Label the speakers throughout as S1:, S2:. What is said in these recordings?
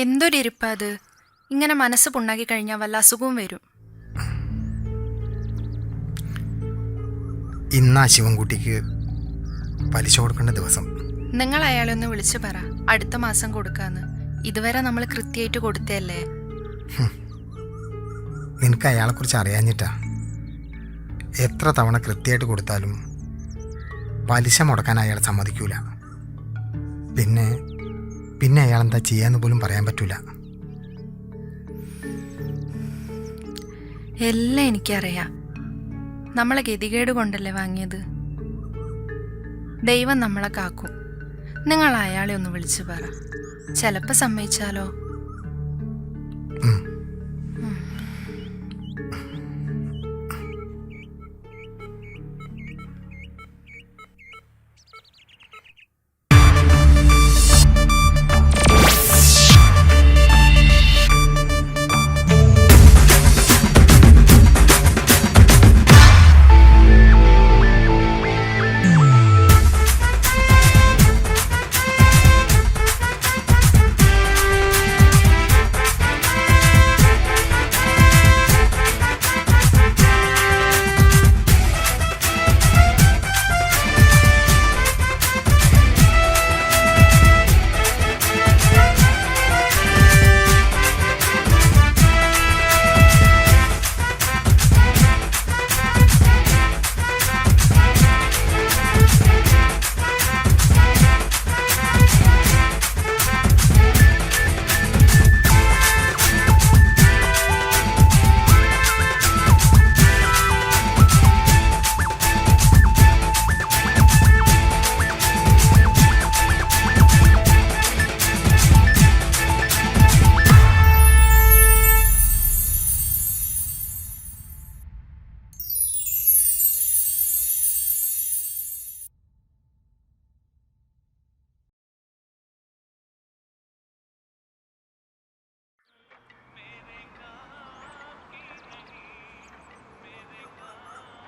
S1: എന്തൊരിരിപ്പാ അത്. ഇങ്ങനെ മനസ്സ് പുണ്ണാക്കി കഴിഞ്ഞാൽ വല്ല അസുഖവും വരും.
S2: ഇന്നാ ശിവൻകുട്ടിക്ക് പലിശ കൊടുക്കേണ്ട ദിവസം.
S1: നിങ്ങൾ അയാളെ ഒന്ന് വിളിച്ചു പറ, അടുത്ത മാസം കൊടുക്കാന്ന്. ഇതുവരെ നമ്മൾ കൃത്യമായിട്ട് കൊടുത്തല്ലേ.
S2: നിനക്ക് അയാളെക്കുറിച്ച് അറിയാഞ്ഞിട്ടാ. എത്ര തവണ കൃത്യമായിട്ട് കൊടുത്താലും പലിശ മുടക്കാൻ അയാൾ സമ്മതിക്കൂല. പിന്നെ അയാൾ എന്താ ചെയ്യാന്ന് പോലും പറയാൻ പറ്റൂല.
S1: എല്ലാം എനിക്കറിയാം. നമ്മളെ ഗതികേട് കൊണ്ടല്ലേ വാങ്ങിയത്. ദൈവം നമ്മളെ കാക്കും. നിങ്ങൾ അയാളെ ഒന്ന് വിളിച്ചു പറ, ചിലപ്പോൾ സമ്മതിച്ചാലോ.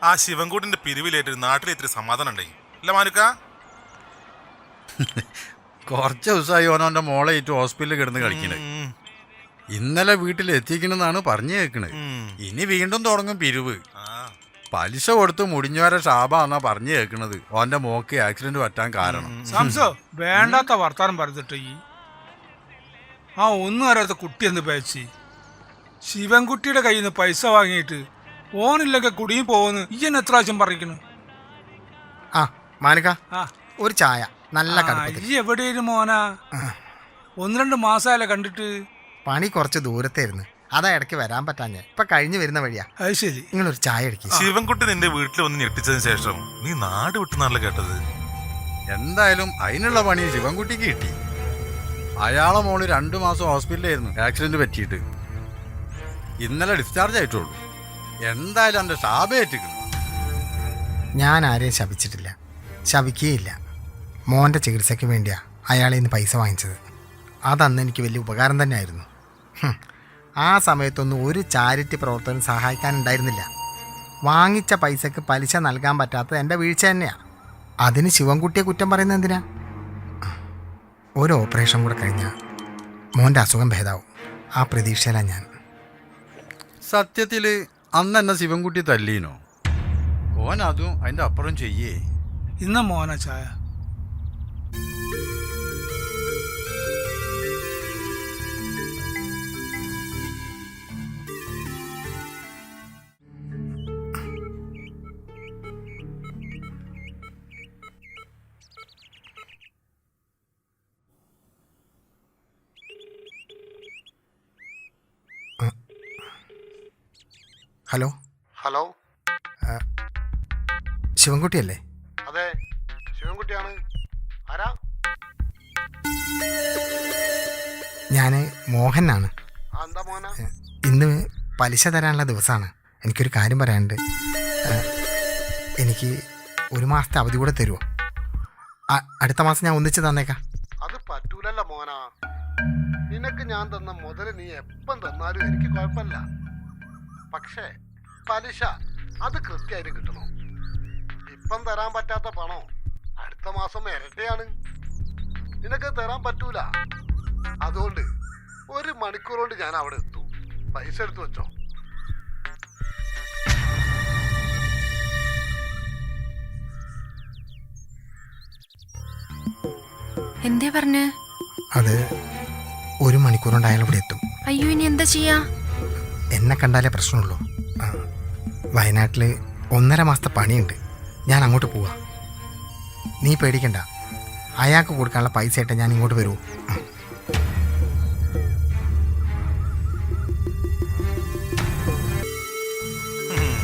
S3: ആ ശിവൻകൂട്ടിന്റെ പിരിവിലേറ്റ് നാട്ടിൽ ഇത്തിരി സമാധാനം ഉണ്ടായി അല്ല മാനുക്ക?
S4: കുറച്ച് ദിവസമായി ഓനോന്റെ മോളെ ഏറ്റ് ഹോസ്പിറ്റലിൽ കിടന്ന് കളിക്കണേ. ഇന്നലെ വീട്ടിൽ എത്തിക്കണെന്നാണ് പറഞ്ഞു കേൾക്കണത്. ഇനി വീണ്ടും തുടങ്ങും പിരിവ്. പലിശ കൊടുത്ത് മുടിഞ്ഞവരെ ഷാബാന്നാ പറഞ്ഞു കേൾക്കണത്. ഓന്റെ മോക്ക് ആക്സിഡന്റ് പറ്റാൻ കാരണം.
S5: സംസോ വേണ്ടാത്ത വർത്താനം പറഞ്ഞിട്ട് ആ ഒന്നും അറിയാത്ത കുട്ടി എന്ന് പേച്ചി ശിവൻകുട്ടിയുടെ കയ്യിൽ നിന്ന് പൈസ വാങ്ങിയിട്ട് ഓനില്ലൊക്കെ കുടിയും പോകുന്നു. ഈ എന്നെ എത്ര പ്രാവശ്യം പറഞ്ഞിരിക്കുന്നു.
S2: ആ മാനുക, ഒരു ചായ നല്ല
S5: ഈ എവിടെയും മോനാ? 1-2 മാസമായല്ലേ കണ്ടിട്ട്.
S2: പണി കുറച്ച് ദൂരത്തായിരുന്നു, അതാ ഇടയ്ക്ക് വരാൻ പറ്റാഞ്ഞ. ഇപ്പൊ കഴിഞ്ഞു വരുന്ന വഴിയാ.
S5: അത് ശരി,
S2: നിങ്ങളൊരു ചായ അടിക്കും.
S3: ശിവൻകുട്ടി നിന്റെ വീട്ടിൽ വന്ന് ഞെട്ടിച്ചതിന് ശേഷം നീ നാട് വിട്ടുന്നാണല്ലോ കേട്ടത്.
S4: എന്തായാലും അതിനുള്ള പണി ശിവൻകുട്ടിക്ക് കിട്ടി. അയാളെ മോള് 2 മാസം ഹോസ്പിറ്റലായിരുന്നു ആക്സിഡന്റ് പറ്റിയിട്ട്. ഇന്നലെ ഡിസ്ചാർജ് ആയിട്ടുള്ളൂ. എന്തായാലും എൻ്റെ ഷാബേറ്റിക്കുന്നു.
S2: ഞാൻ ആരെയും ശപിച്ചിട്ടില്ല, ശപിക്കുകയില്ല. മോൻ്റെ ചികിത്സയ്ക്ക് വേണ്ടിയാ അയാളെ ഇന്ന് പൈസ വാങ്ങിച്ചത്. അതന്ന് എനിക്ക് വലിയ ഉപകാരം തന്നെയായിരുന്നു. ആ സമയത്തൊന്നും ഒരു ചാരിറ്റി പ്രവർത്തനം സഹായിക്കാനുണ്ടായിരുന്നില്ല. വാങ്ങിച്ച പൈസക്ക് പലിശ നൽകാൻ പറ്റാത്തത് എൻ്റെ വീഴ്ച തന്നെയാണ്. അതിന് ശിവൻകുട്ടിയെ കുറ്റം പറയുന്നത് എന്തിനാ? ഒരു ഓപ്പറേഷൻ കൂടെ കഴിഞ്ഞാൽ മോൻ്റെ അസുഖം ഭേദാവും. ആ പ്രതീക്ഷയിലാണ് ഞാൻ.
S4: സത്യത്തിൽ അന്ന് എന്നെ ശിവൻകുട്ടി തല്ലീനോ? ഓൻ അതും അതിൻ്റെ അപ്പുറം ചെയ്യേ.
S5: ഇന്ന മോന ചായ.
S2: ഹലോ
S6: ഹലോ,
S2: ശിവൻകുട്ടിയല്ലേ?
S6: അതെ ശിവൻകുട്ടിയാണ്. ആരാ?
S2: ഞാൻ മോഹനാണ്.
S6: എന്താ മോന?
S2: ഇന്ന് പലിശ തരാനുള്ള ദിവസമാണ്. എനിക്കൊരു കാര്യം പറയാനുണ്ട്. എനിക്ക് 1 മാസത്തെ അവധി കൂടെ തരുമോ? അടുത്ത മാസം ഞാൻ ഒന്നിച്ച് തന്നേക്കാം.
S6: അത് പറ്റൂലല്ലോ മോന. നിനക്ക് ഞാൻ തന്ന മുതൽ നീ എപ്പം തന്നാലും എനിക്ക് കുഴപ്പമില്ല. പക്ഷേ പലിശ അത് കൃത്യമായിട്ട് കിട്ടണം. ഇപ്പം തരാൻ പറ്റാത്ത പണം അടുത്ത മാസം ഇരട്ടിയാണ്. നിനക്ക് തരാൻ പറ്റൂല. അതുകൊണ്ട് 1 മണിക്കൂർ കൊണ്ട് ഞാൻ അവിടെ എത്തും. പൈസ എടുത്തു വെച്ചോ.
S1: എന്തേ പറഞ്ഞ്?
S2: അത് 1 മണിക്കൂർ കൊണ്ട് അയാൾ ഇവിടെ എത്തും.
S1: അയ്യോ, ഇനി എന്താ ചെയ്യാ?
S2: എന്നെ കണ്ടാലേ പ്രശ്നമുള്ളൂ. വയനാട്ടിൽ 1.5 മാസത്തെ പണിയുണ്ട്. ഞാൻ അങ്ങോട്ട് പോവാ. നീ പേടിക്കണ്ട. അയാൾക്ക് കൊടുക്കാനുള്ള പൈസ ആയിട്ട് ഞാൻ ഇങ്ങോട്ട് വരൂ.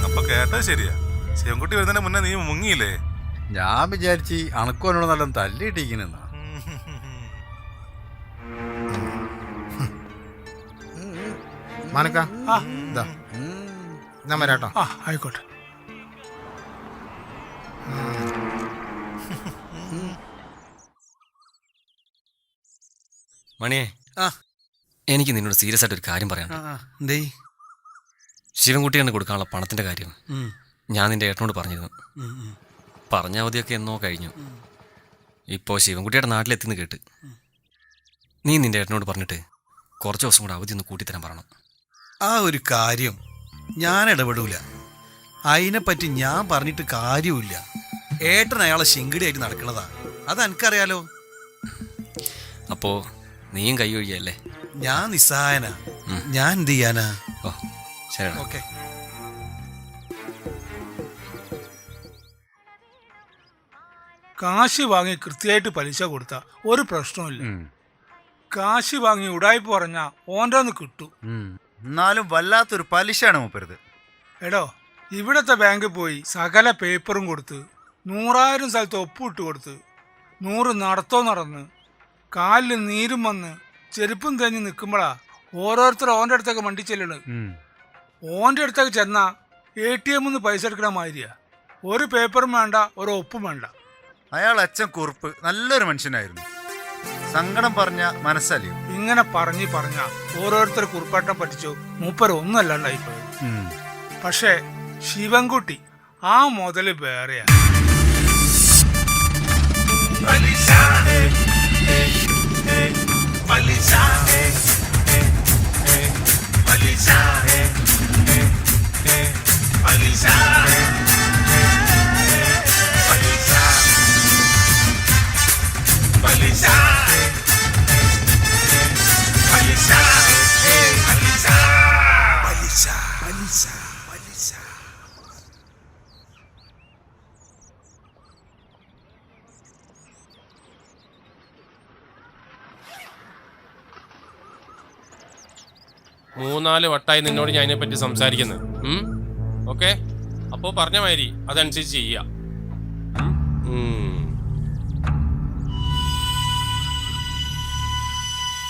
S3: അപ്പൊ കേട്ടാ ശരിയാ. ശിവൻകുട്ടി വരുന്നതിന് മുന്നേ നീ മുങ്ങിയില്ലേ?
S4: ഞാൻ വിചാരിച്ച് അണക്കോനോട് നല്ല തല്ലിയിട്ടിരിക്കുന്നെന്നാ.
S2: മാനക്ക,
S5: ആ
S2: ഇതാ ഞാൻ വരാട്ടോ.
S5: ആ ആയിക്കോട്ടെ.
S7: മണിയെ, എനിക്ക് നിന്നോട് സീരിയസ് ആയിട്ട് ഒരു കാര്യം പറയാം.
S8: എന്തേ?
S7: ശിവൻകുട്ടിയാണ് കൊടുക്കാനുള്ള പണത്തിന്റെ കാര്യം ഞാൻ നിന്റെ ഏട്ടനോട് പറഞ്ഞിരുന്നു. പറഞ്ഞ അവധിയൊക്കെ എന്നോ കഴിഞ്ഞു. ഇപ്പോൾ ശിവൻകുട്ടിയുടെ നാട്ടിലെത്തിന്ന് കേട്ട്. നീ നിന്റെ ഏട്ടനോട് പറഞ്ഞിട്ട് കുറച്ച് ദിവസം കൂടെ അവധി ഒന്ന് കൂട്ടിത്തരാൻ പറയണം.
S8: ആ ഒരു കാര്യം ഞാൻ ഇടപെടൂല. അതിനെപ്പറ്റി ഞാൻ പറഞ്ഞിട്ട് കാര്യമില്ല. ഏട്ടൻ അയാളെ ശിങ്കിടിയായിട്ട് നടക്കണതാ. അത് എനിക്കറിയാലോ.
S7: അപ്പോൾ നീയും കൈ ഒഴിയല്ലേ?
S8: ഞാൻ നിസ്സഹായനാ. ഞാൻ എന്ത് ചെയ്യാനാ?
S7: ഓ ശരി.
S8: ഓക്കെ.
S5: കാശ് വാങ്ങി കൃത്യമായിട്ട് പലിശ കൊടുത്ത ഒരു പ്രശ്നമില്ല. കാശ് വാങ്ങി ഉടായ്പ പറഞ്ഞാൽ ഓൻ്റെ ഒന്ന് കിട്ടും.
S9: എന്നാലും വല്ലാത്തൊരു പലിശയാണ് മൂപ്പരുത്.
S5: എടോ, ഇവിടത്തെ ബാങ്കിൽ പോയി സകല പേപ്പറും കൊടുത്ത് 100,000 സ്ഥലത്ത് ഒപ്പിട്ട് കൊടുത്ത് 100 നടന്ന് കാലിൽ നീരും വന്ന് ചെരുപ്പും തേഞ്ഞ് നിൽക്കുമ്പോഴാ ഓരോരുത്തർ ഓൻ്റെ അടുത്തേക്ക് വണ്ടി ചെല്ലണത്. ഓൻ്റെ അടുത്തേക്ക് ചെന്നാ ATM പൈസ എടുക്കണ മാതിരിയാ. ഒരു പേപ്പറും വേണ്ട, ഒരു ഒപ്പും വേണ്ട.
S9: അയാൾ അച്ഛൻ കുറുപ്പ് നല്ലൊരു മനുഷ്യനായിരുന്നു. സങ്കടം പറഞ്ഞ മനസ്സലിയും.
S5: ഇങ്ങനെ പറഞ്ഞ ഓരോരുത്തർ കുറുപ്പാട്ടം പഠിച്ചു മൂപ്പർ ഒന്നും അല്ലാണ്ടായിപ്പോയി. പക്ഷേ ശിവൻകുട്ടി ആ മുതല് വേറെയാ.
S10: മൂന്നാല് വട്ടായി നിന്നോട് ഞാൻ അതിനെപ്പറ്റി സംസാരിക്കുന്നത്. ഓക്കെ, അപ്പോൾ പറഞ്ഞ മാതിരി അതനുസരിച്ച് ചെയ്യാം.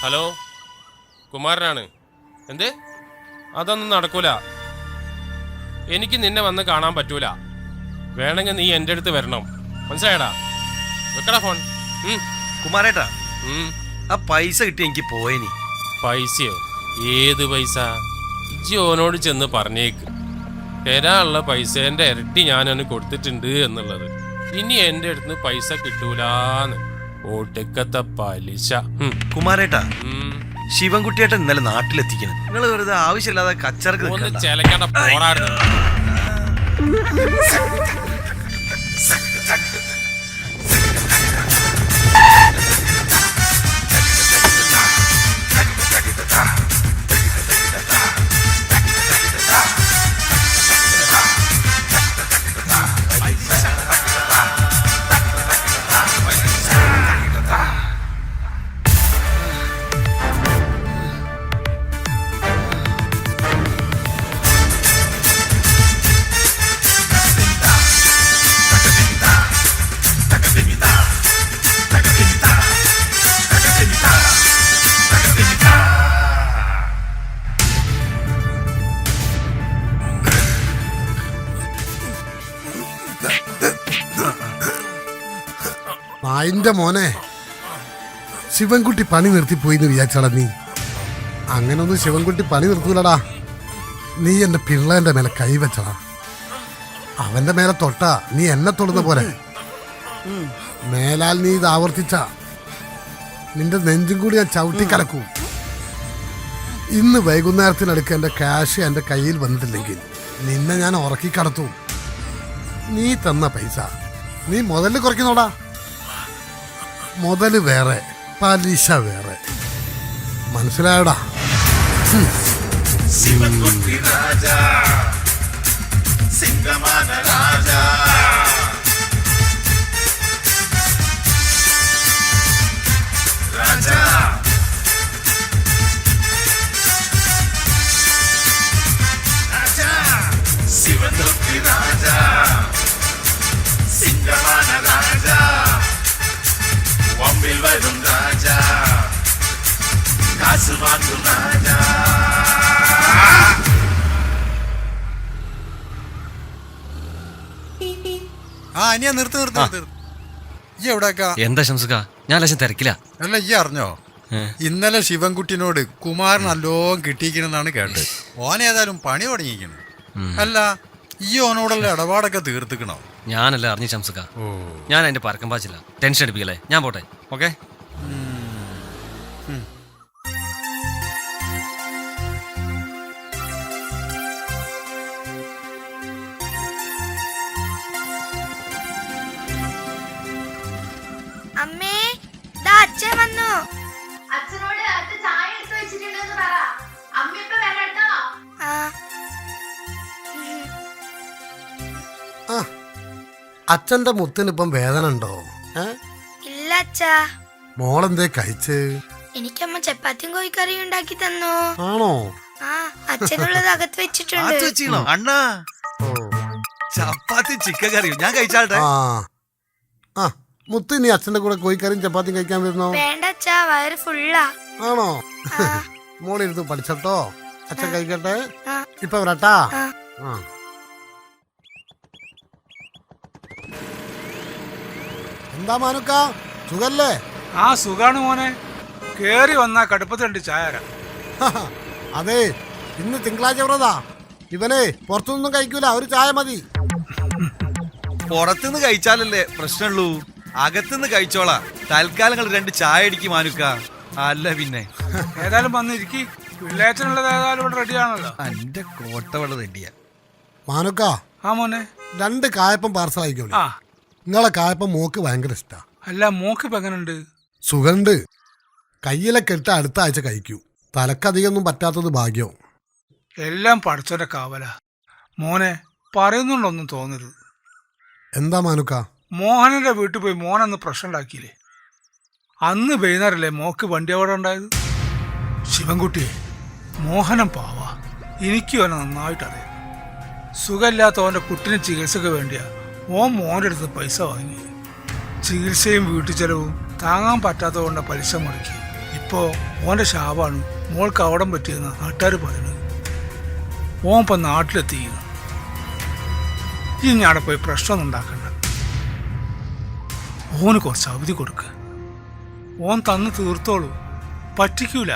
S10: ഹലോ, കുമാരനാണ്. എന്ത്? അതൊന്നും നടക്കൂല. എനിക്ക് നിന്നെ വന്ന് കാണാൻ പറ്റൂല. വേണമെങ്കിൽ നീ എൻ്റെ അടുത്ത് വരണം. മനസ്സിലായടാ? വെക്കടാ ഫോൺ.
S8: കുമാരേട്ടാ, ആ പൈസ കിട്ടി എനിക്ക് പോയേനി.
S10: പൈസയോ? ഏത് പൈസ? ജിയോനോട് ചെന്ന് പറഞ്ഞേക്ക് തരാനുള്ള പൈസേൻ്റെ ഇരട്ടി ഞാനൊന്ന് കൊടുത്തിട്ടുണ്ട് എന്നുള്ളത്. ഇനി എൻ്റെ അടുത്ത് പൈസ കിട്ടൂലാന്ന്. ഒടുക്കത്തെ പലിശ.
S8: കുമാരേട്ടാ, ശിവൻകുട്ടിയേട്ടൻ ഇന്നലെ നാട്ടിലെത്തിക്കണം. നിങ്ങൾ വെറുതെ ആവശ്യമില്ലാതെ കച്ചറക്ക്
S10: ഒന്ന് ചിലക്കട പോരാടുന്നു.
S6: നായിന്റെ മോനെ, ശിവൻകുട്ടി പണി നിർത്തിപ്പോയി എന്ന് വിചാരിച്ചാടാ നീ? അങ്ങനൊന്നും ശിവൻകുട്ടി പണി നിർത്തൂലടാ. നീ എന്റെ പിള്ളേന്റെ മേലെ കൈവച്ചടാ. അവന്റെ മേലെ തൊട്ടാ നീ എന്നെ തൊടുന്ന പോലെ. മേലാൽ നീ ഇത് ആവർത്തിച്ച നിന്റെ നെഞ്ചും കൂടി ഞാൻ ചവിട്ടി കലക്കൂ. ഇന്ന് വൈകുന്നേരത്തിനടുക്ക് എൻ്റെ ക്യാഷ് എൻ്റെ കയ്യിൽ വന്നിട്ടില്ലെങ്കിൽ നിന്നെ ഞാൻ ഉറക്കി കടത്തും. നീ തന്ന പൈസ നീ മുതല് കുറയ്ക്കുന്നോടാ. മുതല് വേറെ, പലിശ വേറെ. മനസ്സിലായോടാ?
S4: ആ അനിയാ നിർത്ത്. ഈ എവിടെക്കാ?
S7: എന്താ ശംസുക, ഞാൻ ലക്ഷം തിരക്കില്ല.
S4: അല്ല ഈ അറിഞ്ഞോ, ഇന്നലെ ശിവൻകുട്ടിനോട് കുമാരൻ നല്ലോണം കിട്ടിയിരിക്കണെന്നാണ് കേട്ടത്. ഓൻ ഏതായാലും പണി തുടങ്ങിയിരിക്കണം. അല്ല ഈ ഓനോടുള്ള ഇടപാടൊക്കെ തീർത്തിക്കണോ?
S7: ഞാനല്ല അറിഞ്ഞു ശംസുക, ഞാൻ അതിന്റെ പരക്കം പാച്ചില്ല. ടെൻഷൻ അടിപ്പിക്കല്ലേ, ഞാൻ പോട്ടെ. ഓക്കെ.
S11: അമ്മേ, ദാ അച്ഛൻ വന്നു.
S12: അച്ഛനോട് അച്ഛൻ ചായ എടുത്ത് വെച്ചിട്ടുണ്ടെന്ന് പറ. അമ്മ ഇപ്പൊ വരാട്ടോ.
S6: അച്ഛന്റെ മുത്തിനിപ്പം വേദന ഉണ്ടോ?
S11: ഇല്ല അച്ഛാ.
S6: മോളെന്തേ കഴിച്ച്?
S11: എനിക്കമ്മ ചപ്പാത്തിയും കോഴിക്കറിയും ഉണ്ടാക്കി തന്നു.
S6: ആണോ?
S11: ആ, അച്ഛനുള്ളത് അകത്ത് വെച്ചിട്ടുണ്ട്.
S8: അണ്ണാ, ചപ്പാത്തി ചിക്കൻ കറിയും ഞാൻ കഴിച്ചാട്ടെ.
S6: ആ മുത്ത് നീ അച്ഛന്റെ കൂടെ കോഴിക്കറിയും ചപ്പാത്തിയും കഴിക്കാൻ വരുന്നോ?
S11: വേണ്ട അച്ഛാ, വയറ് ഫുള്ളാ.
S6: ആണോ? മോളിരുന്ന് പഠിച്ചട്ടോ, അച്ഛൻ കഴിക്കട്ടെ.
S11: ആ.
S6: ഇപ്പൊ വരട്ടാ.
S11: ആ.
S6: എന്താ മാനുക്ക, സുഖല്ലേ?
S5: ആ സുഖാണ് മോനെ. കേറി വന്നാ കടുപ്പത്തിലുണ്ട് ചായ.
S6: അതെ, ഇന്ന് തിങ്കളാഴ്ച വ്രതാ. ഇവനെ പുറത്തുനിന്നും കഴിക്കൂല, ഒരു ചായ മതി.
S8: പുറത്തുനിന്ന് കഴിച്ചാലല്ലേ പ്രശ്നമുള്ളൂ, അകത്തുനിന്ന് കഴിച്ചോളാ. തൽക്കാലങ്ങൾ 2 ചായ അടിക്ക് മാനുക്ക. അല്ല പിന്നെ
S5: ഏതായാലും വന്നിരിക്കി. പിള്ളേച്ചനുള്ളത് ഏതായാലും ഇവിടെ റെഡിയാണല്ലോ.
S8: എന്റെ കോട്ട വെള്ള തെണ്ടിയാ.
S6: മാനുക്ക,
S5: ആ മോനെ,
S6: 2 കായപ്പം പാർസൽ ആയിക്കോളൂ.
S5: ആ
S6: നിങ്ങളെ കായപ്പം മോക്ക് ഭയങ്കര ഇഷ്ടാ.
S5: അല്ല മോക്ക് ഇപ്പൊ എങ്ങനുണ്ട്?
S6: സുഖണ്ട്. കയ്യിലെ കെട്ട് അടുത്ത ആഴ്ച കഴിക്കൂ. തലക്കധികമൊന്നും പറ്റാത്തത് ഭാഗ്യം.
S5: എല്ലാം പഠിച്ചോന്റെ കാവല. മോനെ പറയുന്നുണ്ടൊന്നും തോന്നരുത്.
S6: എന്താ മാനുക്ക?
S5: മോഹനന്റെ വീട്ടിൽ പോയി മോനന്ന് പ്രശ്നം ഉണ്ടാക്കിയില്ലേ? അന്ന് വൈകുന്നേരല്ലേ മോക്ക് വണ്ടി അവിടെ ഉണ്ടായത്? ശിവൻകുട്ടിയെ, മോഹനം പാവാ. എനിക്കും അവനെ നന്നായിട്ടറിയാം. സുഖമില്ലാത്തവൻ്റെ കുട്ടിന് ചികിത്സക്ക് വേണ്ടിയാ ഓൻ മോൻ്റെ അടുത്ത് പൈസ വാങ്ങി. ചികിത്സയും വീട്ടു ചെലവും താങ്ങാൻ പറ്റാത്തതുകൊണ്ട് പലിശ മുടക്കി. ഇപ്പോൾ ഓൻ്റെ ശാപാണ് മോൾക്ക് അവിടം പറ്റിയെന്ന് നാട്ടുകാർ പറയുന്നത്. ഓൻ ഇപ്പം നാട്ടിലെത്തിക്കുന്നു. ഇനി അവിടെ പോയി പ്രശ്നമൊന്നും ഉണ്ടാക്കണ്ട. ഓന് കുറച്ച് അവധി കൊടുക്ക്. ഓൻ തന്ന് തീർത്തോളൂ, പറ്റിക്കൂല.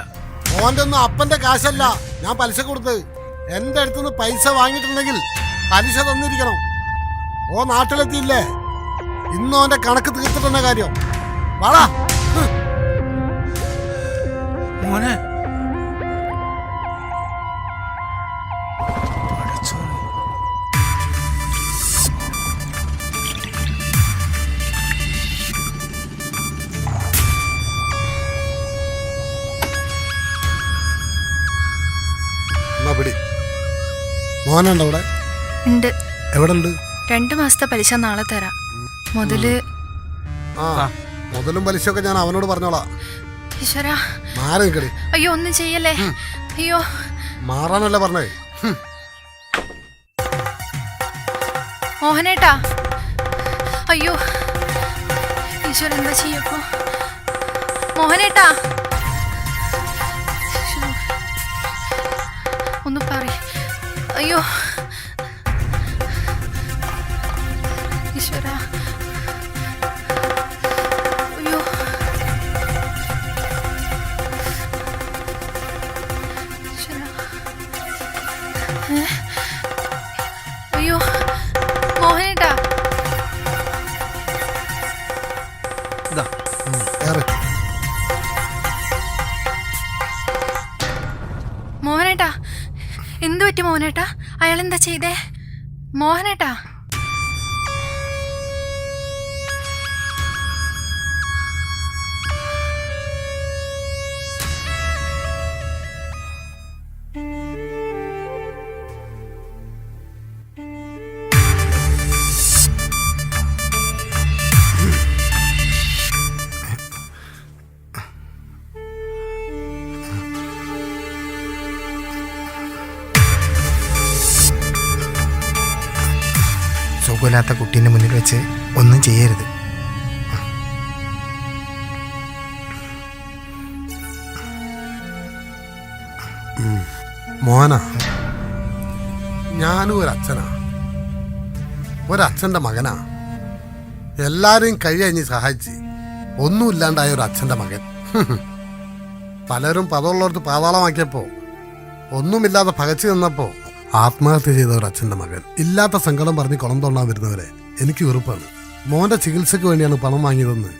S6: ഓൻ്റെ ഒന്നും അപ്പന്റെ കാശല്ല ഞാൻ പലിശ കൊടുത്ത്. എന്റെ അടുത്തുനിന്ന് പൈസ വാങ്ങിയിട്ടുണ്ടെങ്കിൽ പലിശ തന്നിരിക്കണം. ഓ നാട്ടിലെത്തിയില്ലേ, ഇന്ന് ഓന്റെ കണക്ക് തീർത്തിട്ടെന്ന കാര്യം. വാടാ.
S5: മോനെ
S6: പിടി. മോനുണ്ടോ അവിടെ?
S1: ഉണ്ട്.
S6: എവിടെ ഉണ്ട്?
S1: 2 മാസത്തെ പലിശ നാളെ തരാം. മുതല്
S6: മുതലും പലിശയൊക്കെ ഞാൻ അവനോട് പറഞ്ഞോളാം.
S1: ഈശ്വരാ,
S6: മാറി നിൽക്കടി.
S1: അയ്യോ ഒന്നും ചെയ്യല്ലേ. അയ്യോ
S6: മാറാനല്ല പറഞ്ഞേ.
S1: മോഹനേട്ടാ, അയ്യോ ഈശ്വര എന്താ ചെയ്യപ്പോ? മോഹനേട്ടാ, ഒന്ന് പറ. അയ്യോ ഈശ്വര, അയ്യോ ഈശ്വര, അയ്യോ മോഹനേട്ടാ. പറ്റി മോഹനേട്ടാ? അയാൾ എന്താ ചെയ്തേ മോഹനേട്ടാ?
S2: സുഖമില്ലാത്ത കുട്ടീൻ്റെ മുന്നിൽ വെച്ച് ഒന്നും ചെയ്യരുത്.
S6: മോന, ഞാനും ഒരച്ഛനാ, ഒരച്ഛൻ്റെ മകനാ. എല്ലാരെയും കഴിഞ്ഞ് സഹായിച്ച് ഒന്നുമില്ലാണ്ടായ ഒരു അച്ഛൻ്റെ മകൻ. പലരും പദമുള്ളവർക്ക് പാതാളമാക്കിയപ്പോ, ഒന്നുമില്ലാതെ പകച്ചു നിന്നപ്പോ ആത്മഹത്യ ചെയ്ത ഒരു അച്ഛൻ്റെ മകൻ. ഇല്ലാത്ത സങ്കടം പറഞ്ഞ് കുളം തോണ്ടാൻ വരുന്നവരെ എനിക്ക് വെറുപ്പാണ്. മോന്റെ ചികിത്സക്ക് വേണ്ടിയാണ് പണം വാങ്ങിയതെന്ന്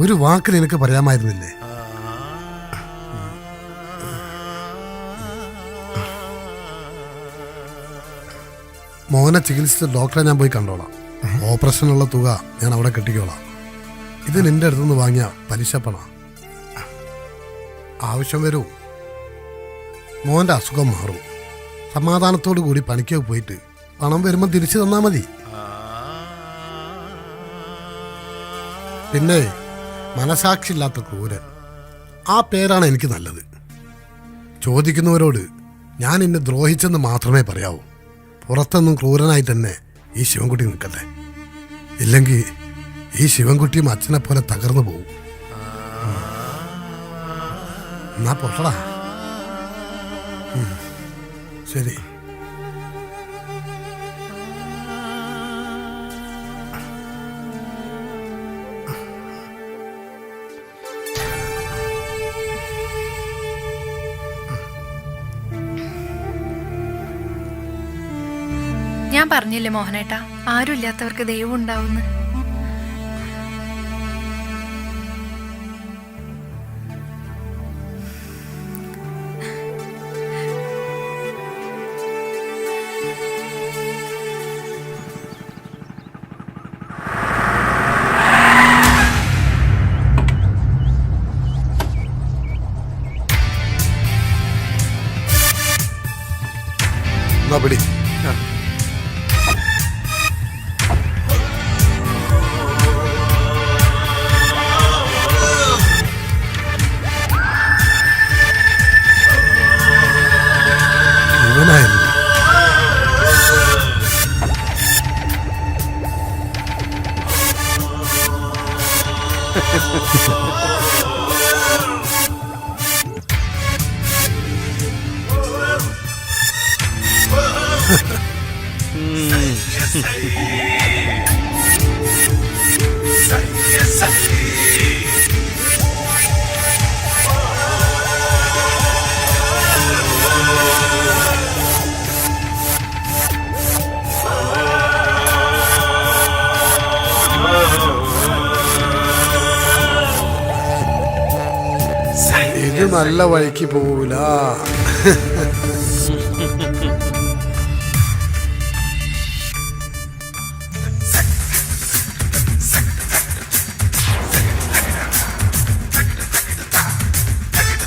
S6: ഒരു വാക്കിൽ എനിക്ക് പറയാമായിരുന്നില്ലേ? മോനെ ചികിത്സിച്ച ഡോക്ടറെ ഞാൻ പോയി കണ്ടോളാം. ഓപ്പറേഷനുള്ള തുക ഞാൻ അവിടെ കെട്ടിക്കോളാം. ഇത് നിന്റെ അടുത്തുനിന്ന് വാങ്ങിയ പലിശ പണം. ആവശ്യം വരും, മോന്റെ അസുഖം മാറും. സമാധാനത്തോടു കൂടി പണിക്കൊക്കെ പോയിട്ട് പണം വരുമ്പോൾ തിരിച്ചു തന്നാ മതി. പിന്നെ മനസാക്ഷിയില്ലാത്ത ക്രൂരൻ, ആ പേരാണ് എനിക്ക് നല്ലത്. ചോദിക്കുന്നവരോട് ഞാൻ എന്നെ ദ്രോഹിച്ചെന്ന് മാത്രമേ പറയാവൂ. പുറത്തൊന്നും ക്രൂരനായി തന്നെ ഈ ശിവൻകുട്ടി നിൽക്കട്ടെ. ഇല്ലെങ്കിൽ ഈ ശിവൻകുട്ടിയും അച്ഛനെ പോലെ തകർന്നു പോകും. എന്നാ പൊട്ടടാ. ശരി.
S1: ഞാൻ പറഞ്ഞില്ലേ മോഹനേട്ടാ, ആരും ഇല്ലാത്തവർക്ക് ദൈവം ഉണ്ടാവുന്നു.
S6: പിടി. ഇവനായിരുന്നു. ഇത് നല്ല വഴിക്ക് പോകൂല.